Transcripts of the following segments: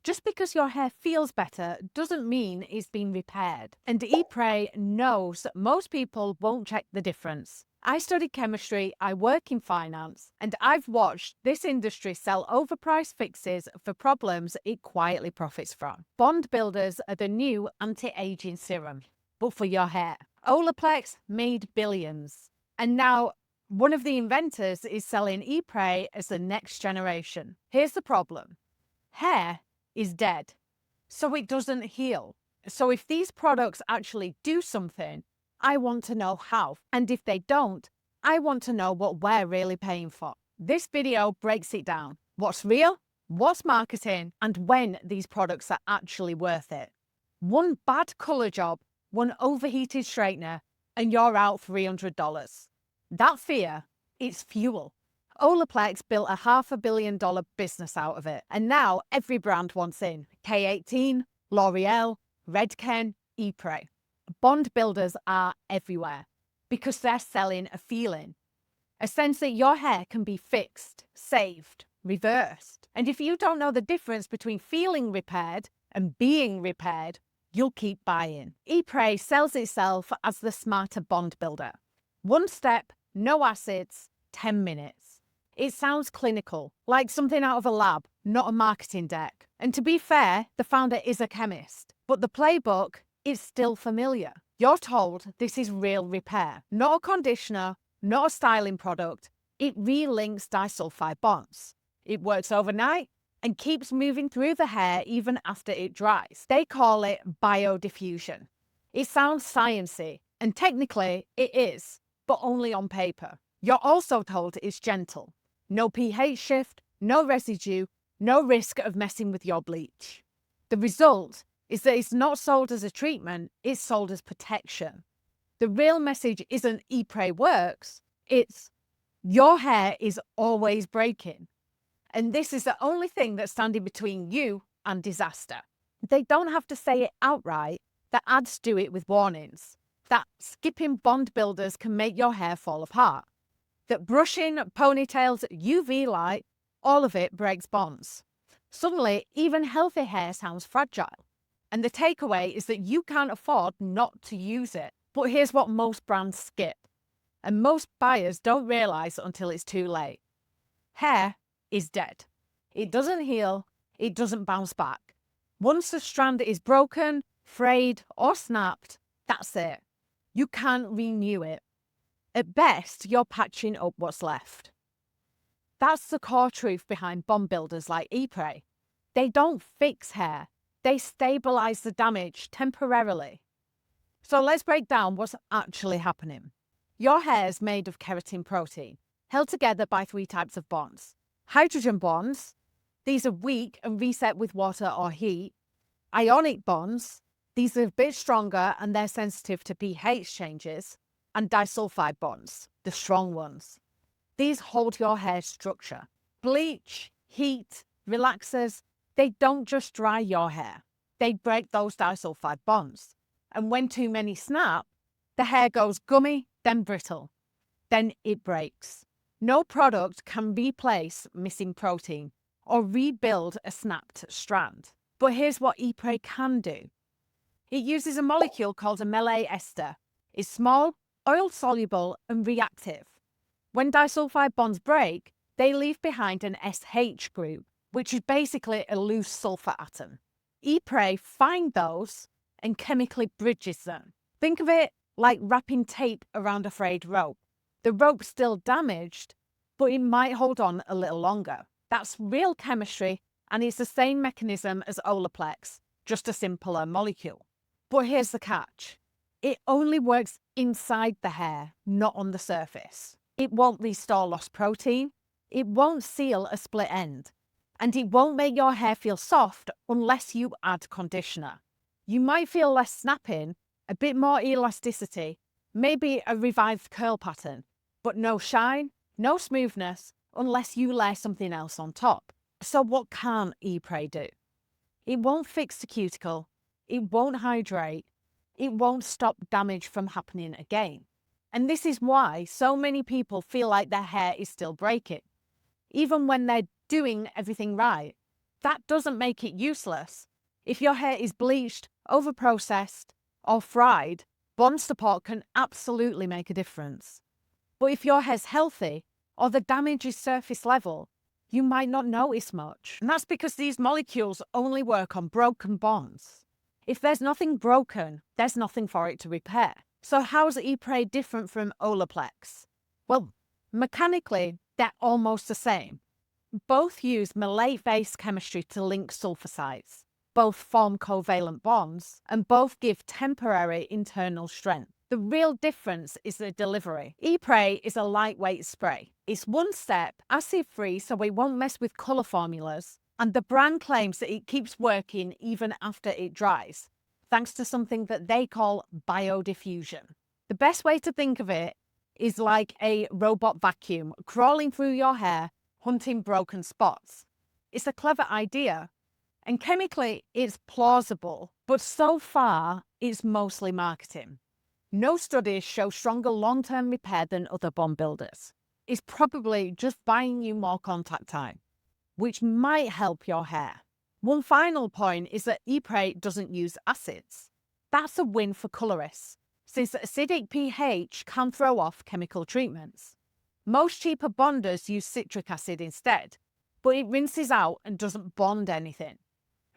Just because your hair feels better doesn't mean it's been repaired. And Epres knows that most people won't check the difference. I studied chemistry, I work in finance, and I've watched this industry sell overpriced fixes for problems it quietly profits from. Bond builders are the new anti-aging serum, but for your hair. Olaplex made billions. And now one of the inventors is selling Epres as the next generation. Here's the problem. Hair is dead, so it doesn't heal. So if these products actually do something, I want to know how. And if they don't, I want to know what we're really paying for. This video breaks it down. What's real, what's marketing, and when these products are actually worth it. One bad color job, one overheated straightener, and you're out $300. That fear, it's fuel. Olaplex built a $500 million business out of it, and now every brand wants in. K18, L'Oreal, Redken, Epres. Bond builders are everywhere because they're selling a feeling, a sense that your hair can be fixed, saved, reversed. And if you don't know the difference between feeling repaired and being repaired, you'll keep buying. Epres sells itself as the smarter bond builder. One step, no acids, 10 minutes. It sounds clinical, like something out of a lab, not a marketing deck. And to be fair, the founder is a chemist, but the playbook is still familiar. You're told this is real repair, not a conditioner, not a styling product. It relinks disulfide bonds. It works overnight and keeps moving through the hair even after it dries. They call it biodiffusion. It sounds sciencey, and technically it is, but only on paper. You're also told it's gentle. No pH shift, no residue, no risk of messing with your bleach. The result is that it's not sold as a treatment, it's sold as protection. The real message isn't Epres works, it's your hair is always breaking. And this is the only thing that's standing between you and disaster. They don't have to say it outright, the ads do it with warnings. That skipping bond builders can make your hair fall apart. That brushing, ponytails, UV light, all of it breaks bonds. Suddenly, even healthy hair sounds fragile. And the takeaway is that you can't afford not to use it. But here's what most brands skip, and most buyers don't realize until it's too late. Hair is dead. It doesn't heal, it doesn't bounce back. Once the strand is broken, frayed, or snapped, that's it. You can't renew it. At best, you're patching up what's left. That's the core truth behind bond builders like Epres. They don't fix hair. They stabilize the damage temporarily. So let's break down what's actually happening. Your hair is made of keratin protein, held together by 3 types of bonds. Hydrogen bonds, these are weak and reset with water or heat. Ionic bonds, these are a bit stronger and they're sensitive to pH changes. And disulfide bonds, the strong ones. These hold your hair structure. Bleach, heat, relaxers, they don't just dry your hair. They break those disulfide bonds. And when too many snap, the hair goes gummy, then brittle. Then it breaks. No product can replace missing protein or rebuild a snapped strand. But here's what Epres can do. It uses a molecule called a melee ester. It's small, oil-soluble, and reactive. When disulfide bonds break, they leave behind an SH group, which is basically a loose sulfur atom. Epres finds those and chemically bridges them. Think of it like wrapping tape around a frayed rope. The rope's still damaged, but it might hold on a little longer. That's real chemistry, and it's the same mechanism as Olaplex, just a simpler molecule. But here's the catch. It only works inside the hair, not on the surface. It won't restore lost protein, it won't seal a split end, and it won't make your hair feel soft unless you add conditioner. You might feel less snapping, a bit more elasticity, maybe a revived curl pattern, but no shine, no smoothness, unless you layer something else on top. So what can Epres do? It won't fix the cuticle, it won't hydrate, it won't stop damage from happening again. And this is why so many people feel like their hair is still breaking. Even when they're doing everything right, that doesn't make it useless. If your hair is bleached, overprocessed, or fried, bond support can absolutely make a difference. But if your hair's healthy, or the damage is surface level, you might not notice much. And that's because these molecules only work on broken bonds. If there's nothing broken, there's nothing for it to repair. So how's Epres different from Olaplex? Well, mechanically, they're almost the same. Both use malate-based chemistry to link sulfosides. Both form covalent bonds, and both give temporary internal strength. The real difference is the delivery. Epres is a lightweight spray. It's one step, acid-free, so it won't mess with colour formulas, and the brand claims that it keeps working even after it dries, thanks to something that they call biodiffusion. The best way to think of it is like a robot vacuum crawling through your hair, hunting broken spots. It's a clever idea, and chemically it's plausible, but so far it's mostly marketing. No studies show stronger long-term repair than other bond builders. It's probably just buying you more contact time, which might help your hair. One final point is that Epres doesn't use acids. That's a win for colorists, since acidic pH can throw off chemical treatments. Most cheaper bonders use citric acid instead, but it rinses out and doesn't bond anything.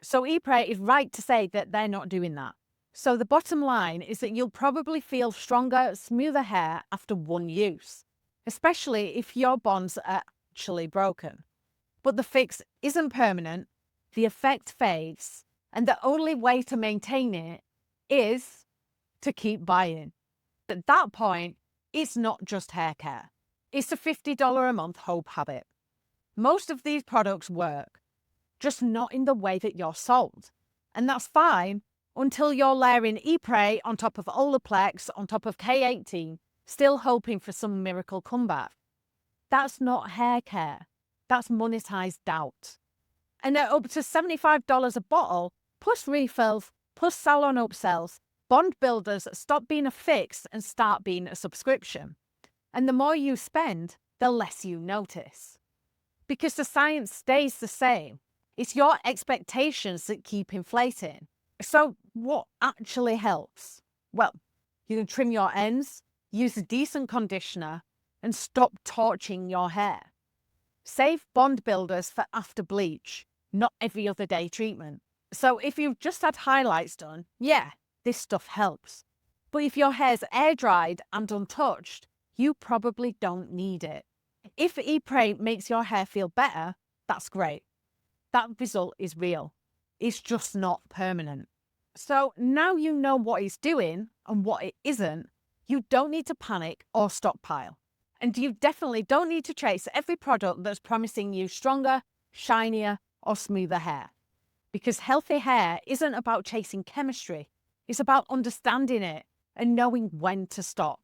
So Epres is right to say that they're not doing that. So the bottom line is that you'll probably feel stronger, smoother hair after one use, especially if your bonds are actually broken. But the fix isn't permanent, the effect fades, and the only way to maintain it is to keep buying. At that point, it's not just hair care. It's a $50 a month hope habit. Most of these products work, just not in the way that you're sold. And that's fine until you're layering Epres on top of Olaplex, on top of K18, still hoping for some miracle comeback. That's not hair care. That's monetized doubt. And at up to $75 a bottle, plus refills, plus salon upsells, bond builders stop being a fix and start being a subscription. And the more you spend, the less you notice. Because the science stays the same. It's your expectations that keep inflating. So what actually helps? Well, you can trim your ends, use a decent conditioner, and stop torching your hair. Save bond builders for after bleach, not every other day treatment. So if you've just had highlights done, yeah, this stuff helps. But if your hair's air dried and untouched, you probably don't need it. If Epres makes your hair feel better, that's great. That result is real. It's just not permanent. So now you know what it's doing and what it isn't, you don't need to panic or stockpile. And you definitely don't need to chase every product that's promising you stronger, shinier, or smoother hair. Because healthy hair isn't about chasing chemistry. It's about understanding it and knowing when to stop.